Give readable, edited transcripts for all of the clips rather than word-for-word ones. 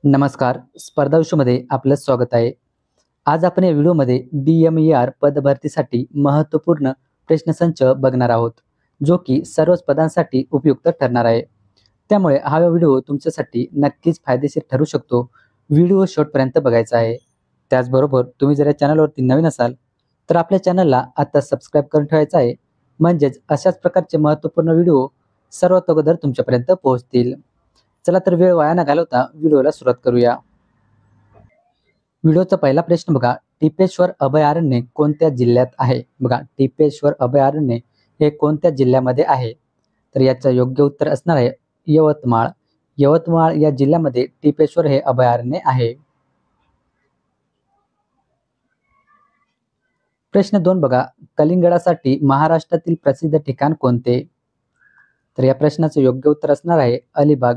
नमस्कार. स्पर्धा विषयामध्ये आपलं स्वागत आहे. आज आपण या व्हिडिओमध्ये DMER पदभरतीसाठी महत्त्वपूर्ण प्रश्नसंच बघणार आहोत, जो की सर्वच पदांसाठी उपयुक्त ठरणार आहे. त्यामुळे हा व्हिडिओ तुमच्यासाठी नक्कीच फायदेशीर ठरू शकतो. व्हिडिओ शेवटपर्यंत बघायचा आहे. त्याचबरोबर तुम्ही जर या चॅनलवरती नवीन असाल, तर आपल्या चॅनलला आता सबस्क्राईब करून ठेवायचं आहे. म्हणजेच अशाच प्रकारचे महत्त्वपूर्ण व्हिडिओ सर्वात अगोदर तुमच्यापर्यंत पोहोचतील. चला तर वेळ वाया न घालवता व्हिडिओला सुरुवात करूया. व्हिडिओचा पहिला प्रश्न बघा, टिपेश्वर अभयारण्य कोणत्या जिल्ह्यात आहे? बघा, टिपेश्वर अभयारण्य हे कोणत्या जिल्ह्यामध्ये आहे? तर याचं योग्य उत्तर असणार आहे यवतमाळ. यवतमाळ या जिल्ह्यामध्ये टिपेश्वर हे अभयारण्य आहे. प्रश्न 2 बघा, कलिंगडासाठी महाराष्ट्रातील प्रसिद्ध ठिकाण कोणते? तर या प्रश्नाचं योग्य उत्तर असणार आहे अलिबाग.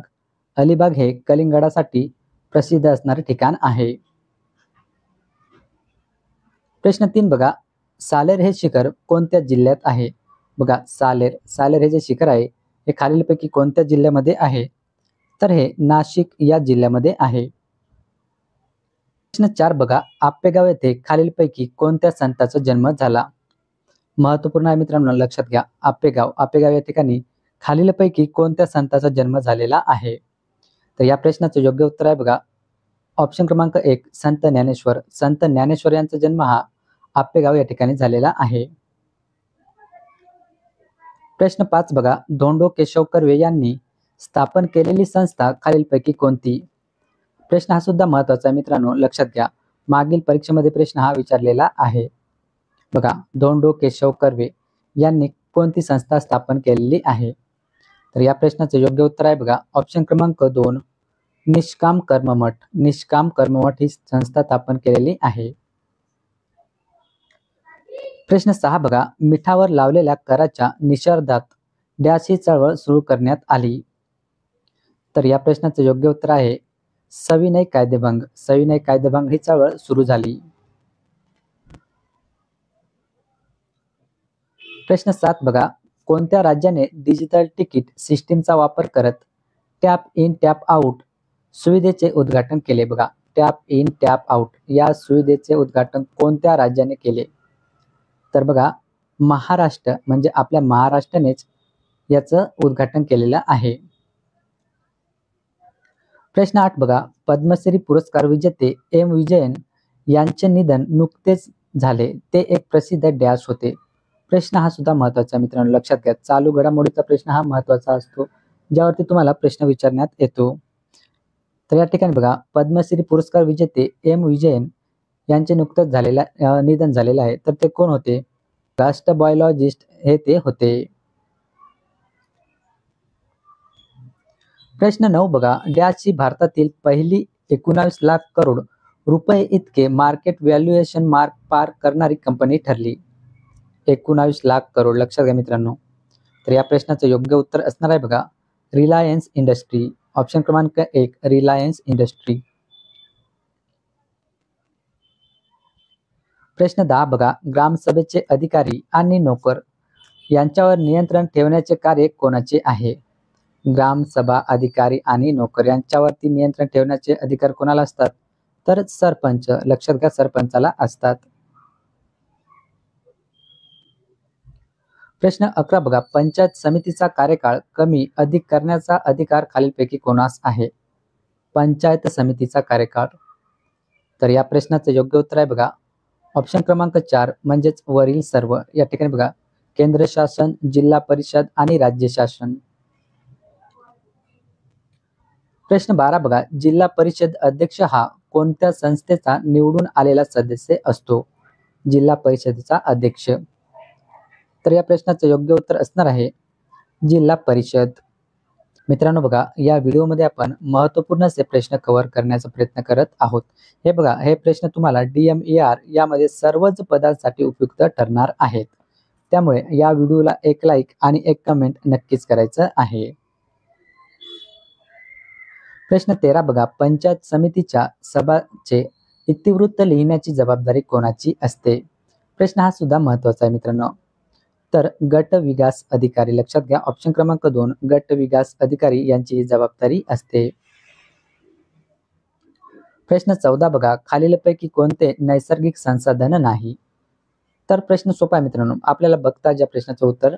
अलिबाग हे कलिंगडासाठी प्रसिद्ध असणारे ठिकाण आहे. प्रश्न 3 बघा, सालेर हे शिखर कोणत्या जिल्ह्यात आहे? बघा, सालेर हे जे शिखर आहे हे खालीलपैकी कोणत्या जिल्ह्यामध्ये आहे? तर हे नाशिक या जिल्ह्यामध्ये आहे. प्रश्न 4 बघा, आपेगाव येथे खालीलपैकी कोणत्या संताचा जन्म झाला? महत्वपूर्ण आहे मित्रांनो, लक्षात घ्या. आपेगाव या ठिकाणी खालीलपैकी कोणत्या संताचा जन्म झालेला आहे? तर या प्रश्नाचं योग्य उत्तर आहे बघा ऑप्शन क्रमांक 1 संत ज्ञानेश्वर. संत ज्ञानेश्वर यांचा जन्म हा आपेगाव या ठिकाणी झालेला आहे. प्रश्न 5 बघा, धोंडो केशव कर्वे यांनी स्थापन केलेली संस्था खालीलपैकी कोणती? प्रश्न हा सुद्धा महत्वाचा आहे मित्रांनो, लक्षात घ्या. मागील परीक्षेमध्ये प्रश्न हा विचारलेला आहे. बघा, धोंडो केशव कर्वे यांनी कोणती संस्था स्थापन केलेली आहे? तर या प्रश्नाचं योग्य उत्तर आहे बघा ऑप्शन क्रमांक 2 निष्काम कर्ममठ. निष्काम कर्ममठ ही संस्था स्थापन केलेली आहे. प्रश्न 6 बघा, मिठावर लावलेल्या कराच्या निषेधार्थ डॅश ही चळवळ सुरू करण्यात आली? तर या प्रश्नाचं योग्य उत्तर आहे सविनय कायदेभंग. सविनय कायदेभंग ही चळवळ सुरू झाली. प्रश्न 7 बघा, कोणत्या राज्याने डिजिटल तिकीट सिस्टीमचा वापर करत टॅप इन टॅप आउट सुविधेचे उद्घाटन केले? बघा, टॅप इन टॅप आउट या सुविधेचे उद्घाटन कोणत्या राज्याने केले? तर बघा, महाराष्ट्र म्हणजे आपल्या महाराष्ट्रानेच याचं उद्घाटन केलेलं आहे. प्रश्न 8 बघा, पद्मश्री पुरस्कार विजेते एम विजयन यांचे निधन नुकतेच झाले. ते एक प्रसिद्ध डॅश होते. प्रश्न हा सुद्धा महत्वाचा मित्रांनो, लक्षात घ्या. चालू घडामोडीचा प्रश्न हा महत्वाचा असतो, ज्यावरती तुम्हाला प्रश्न विचारण्यात येतो. तर या ठिकाणी बघा, पद्मश्री पुरस्कार विजेते एम विजयन यांचे नुकतेच निधन झालेलं आहे. तर ते कोण होते? राष्ट्रबायोलॉजिस्ट हे ते होते. प्रश्न 9 बघा, डॅश ही भारतातील पहिली 19 लाख करोड रुपये इतके मार्केट व्हॅल्युएशन मार्क पार करणारी कंपनी ठरली. 19 लाख करोड, लक्षात घ्या मित्रांनो. तर या प्रश्नाचं योग्य उत्तर असणार आहे बघा रिलायन्स इंडस्ट्री. ऑप्शन क्रमांक 1 रिलायन्स इंडस्ट्री. प्रश्न 10 बघा, ग्रामसभेचे अधिकारी आणि नोकर यांच्यावर नियंत्रण ठेवण्याचे कार्य कोणाचे आहे? ग्रामसभा अधिकारी आणि नोकर यांच्यावरती नियंत्रण ठेवण्याचे अधिकार कोणाला असतात? तर सरपंच. लक्षात घ्या, सरपंचाला असतात. प्रश्न 11 बघा, पंचायत समितीचा कार्यकाळ कमी अधिक करण्याचा अधिकार खालीलपैकी कोणास आहे? पंचायत समितीचा कार्यकाळ. तर या प्रश्नाचं योग्य उत्तर आहे बघा ऑप्शन क्रमांक 4 म्हणजेच वरील सर्व. या ठिकाणी बघा, केंद्र शासन, जिल्हा परिषद आणि राज्य शासन. प्रश्न 12 बघा, जिल्हा परिषद अध्यक्ष हा कोणत्या संस्थेचा निवडून आलेला सदस्य असतो? जिल्हा परिषदेचा अध्यक्ष. तर या प्रश्नाचं योग्य उत्तर असणार आहे जिल्हा परिषद. मित्रांनो बघा, या व्हिडिओमध्ये आपण महत्त्वपूर्ण असे प्रश्न कव्हर करण्याचा प्रयत्न करत आहोत. हे बघा, हे प्रश्न तुम्हाला DMER यामध्ये सर्वच पदांसाठी उपयुक्त ठरणार आहेत. त्यामुळे या व्हिडिओला एक लाईक आणि एक कमेंट नक्कीच करायचं आहे. प्रश्न 13 बघा, पंचायत समितीच्या सभाचे इतिवृत्त लिहिण्याची जबाबदारी कोणाची असते? प्रश्न हा सुद्धा महत्वाचा आहे मित्रांनो. तर गट विकास अधिकारी. लक्षात घ्या, ऑप्शन क्रमांक 2 गट विकास अधिकारी यांची जबाबदारी असते. प्रश्न 14 बघा, खालीलपैकी कोणते नैसर्गिक संसाधन नाही? तर प्रश्न सोपा आहे मित्रांनो, आपल्याला बघता ज्या प्रश्नाचं उत्तर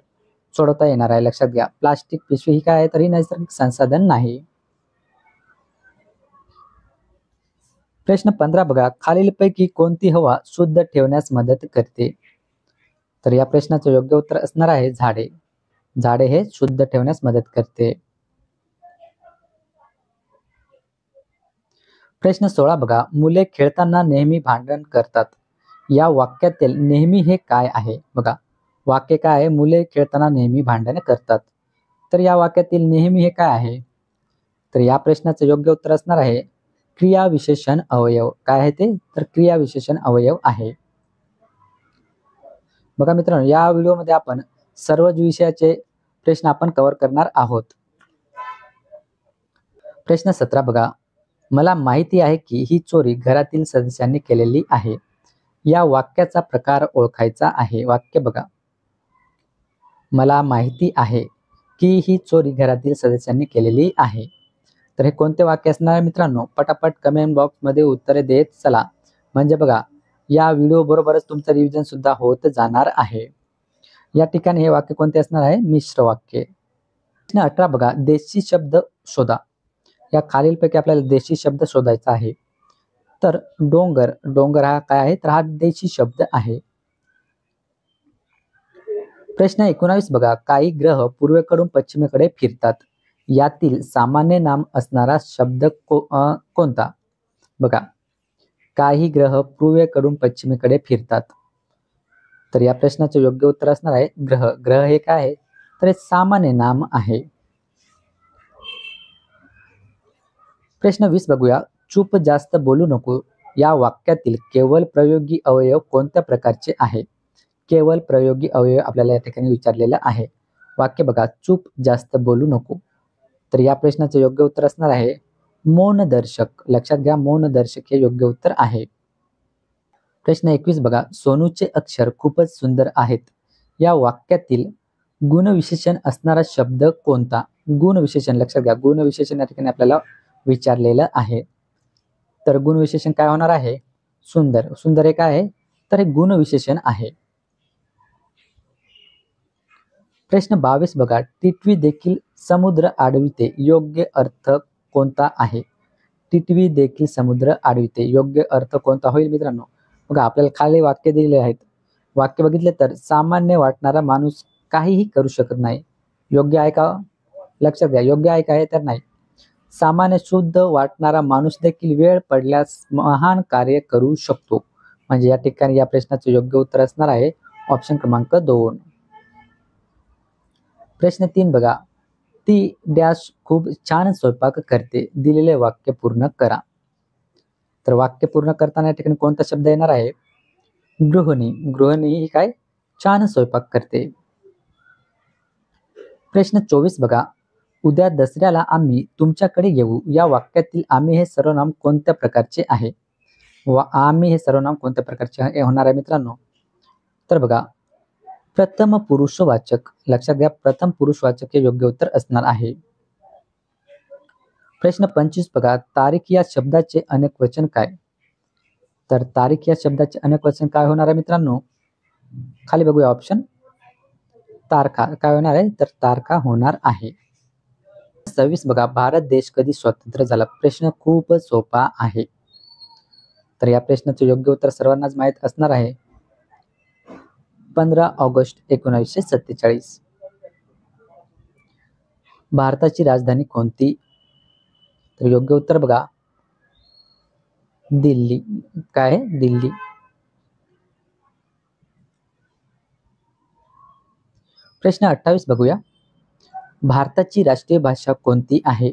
सोडवता येणार आहे. लक्षात घ्या, प्लास्टिक पिशवी ही काय आहे, तर ही नैसर्गिक संसाधन नाही. प्रश्न 15 बघा, खालीलपैकी कोणती हवा शुद्ध ठेवण्यास मदत करते? तर या प्रश्नाचं योग्य उत्तर असणार आहे झाडे. झाडे हे शुद्ध ठेवण्यास मदत करते. प्रश्न 16 बघा, मुले खेळताना नेहमी भांडण करतात. या वाक्यातील नेहमी हे काय आहे? बघा, वाक्य काय आहे? मुले खेळताना नेहमी भांडण करतात. तर या वाक्यातील नेहमी हे काय आहे? तर या प्रश्नाचं योग्य उत्तर असणार आहे क्रियाविशेषण अवयव. काय आहे ते? तर क्रियाविशेषण अवयव आहे. बघा मित्रांनो, या व्हिडिओमध्ये आपण सर्व विषयाचे प्रश्न आपण कव्हर करणार आहोत. प्रश्न 17 बघा, मला माहिती आहे की ही चोरी घरातील सदस्यांनी केलेली आहे. या वाक्याचा प्रकार ओळखायचा आहे. वाक्य बघा, मला माहिती आहे की ही चोरी घरातील सदस्यांनी केलेली आहे. तर हे कोणते वाक्य असणार आहे मित्रांनो? पटापट कमेंट बॉक्समध्ये उत्तरे देत चला. म्हणजे बघा, या व्हिडिओ बरोबरच तुमचं रिव्हिजन सुद्धा होत जाणार आहे. या ठिकाणी हे वाक्य कोणते असणार आहे? मिश्र वाक्य. प्रश्न 18 बघा, देशी शब्द शोधा. या खालीलपैकी आपल्याला देशी शब्द शोधायचा आहे. तर डोंगर, डोंगर हा काय आहे? तर हा देशी शब्द आहे. प्रश्न 19 बघा, काही ग्रह पूर्वेकडून पश्चिमेकडे फिरतात. यातील सामान्य नाम असणारा शब्द कोणता? बघा, काही ग्रह पूर्वेकडून पश्चिमेकडे फिरतात. तर या प्रश्नाचे योग्य उत्तर असणार आहे ग्रह. ग्रह हे काय आहे? तर हे सामान्य नाम आहे. प्रश्न 20 बघूया, चूप जास्त बोलू नको. या वाक्यातील केवळ प्रयोगी अवयव कोणत्या प्रकारचे आहे? केवळ प्रयोगी अवयव आपल्याला या ठिकाणी विचारलेला आहे. वाक्य बघा, चूप जास्त बोलू नको. तर या प्रश्नाचे योग्य उत्तर असणार आहे मौनदर्शक. लक्षात घ्या, मौनदर्शक हे योग्य उत्तर आहे. प्रश्न 21 बघा, सोनूचे अक्षर खूपच सुंदर आहेत. या वाक्यातील गुणविशेषण असणारा शब्द कोणता? गुणविशेषण, लक्षात घ्या, गुणविशेषण या ठिकाणी आपल्याला विचारलेलं आहे. तर गुणविशेषण काय होणार आहे? सुंदर. सुंदर हे काय आहे? तर हे गुणविशेषण आहे. प्रश्न 22 बघा, टिटवी देखील समुद्र आडविते. योग्य अर्थ कोणता आहे? टिटवी देखील समुद्र आडविते. योग्य अर्थ कोणता होईल मित्रांनो? बघा, आपल्याला खाली वाक्य दिलेले आहेत. वाक्य बघितले तर, सामान्य वाटणारा माणूस काहीही करू शकत नाही. योग्य आहे का? लक्षात घ्या, योग्य आहे का? हे तर नाही. सामान्य शुद्ध वाटणारा माणूस देखील वेळ पडल्यास महान कार्य करू शकतो. म्हणजे या ठिकाणी या प्रश्नाचे योग्य उत्तर असणार आहे ऑप्शन क्रमांक 2. प्रश्न 3 बघा, ती डॅश खूप छान स्वयंपाक करते. दिलेले वाक्य पूर्ण करा. तर वाक्य पूर्ण करताना या ठिकाणी कोणता शब्द येणार आहे? गृहिणी. गृहिणी ही काय? छान स्वयंपाक करते. प्रश्न 24 बघा, उद्या दसऱ्याला आम्ही तुमच्याकडे येऊ. या वाक्यातील आम्ही हे सर्वनाम कोणत्या प्रकारचे आहे? व आम्ही हे सर्वनाम कोणत्या प्रकारचे होणार आहे मित्रांनो? तर बघा, प्रथम पुरुषवाचक. लक्षात घ्या, प्रथम पुरुषवाचक हे योग्य उत्तर असणार आहे. प्रश्न 25 बघा, तारीख या शब्दाचे अनेक वचन काय? तर तारीख या शब्दाचे अनेक वचन काय होणार आहे मित्रांनो? खाली बघूया ऑप्शन. तारखा. काय होणार आहे? तर तारखा होणार आहे. 26 बघा, भारत देश कधी स्वतंत्र झाला? प्रश्न खूप सोपा आहे. तर या प्रश्नाचे योग्य उत्तर सर्वांनाच माहीत असणार आहे 15 ऑगस्ट 1947. भारताची राजधानी कोणती? तर योग्य उत्तर बघा, दिल्ली. काय आहे? दिल्ली. प्रश्न 28 बघूया, भारताची राष्ट्रीय भाषा कोणती आहे?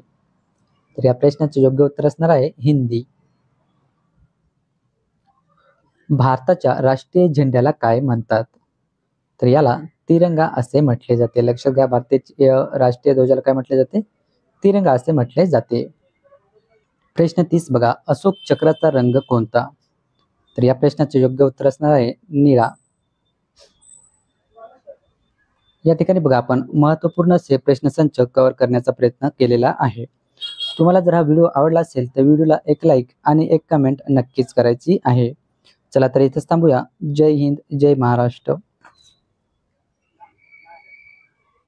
तर या प्रश्नाचे योग्य उत्तर असणार आहे हिंदी. भारताच्या राष्ट्रीय झेंड्याला काय म्हणतात? तर याला तिरंगा असे म्हटले जाते. लक्षात घ्या, भारताचे राष्ट्रीय ध्वजाला काय म्हटले जाते? तिरंगा असे म्हटले जाते. प्रश्न 30 बघा, अशोक चक्राचा रंग कोणता? तर या प्रश्नाचे योग्य उत्तर असणार आहे निळा. या ठिकाणी बघा, आपण महत्त्वपूर्ण असे प्रश्नसंच कव्हर करण्याचा प्रयत्न केलेला आहे. तुम्हाला जर हा व्हिडिओ आवडला असेल तर व्हिडिओला एक लाईक आणि एक कमेंट नक्कीच करायची आहे. चला तर इथेच थांबूया. जय हिंद, जय महाराष्ट्र.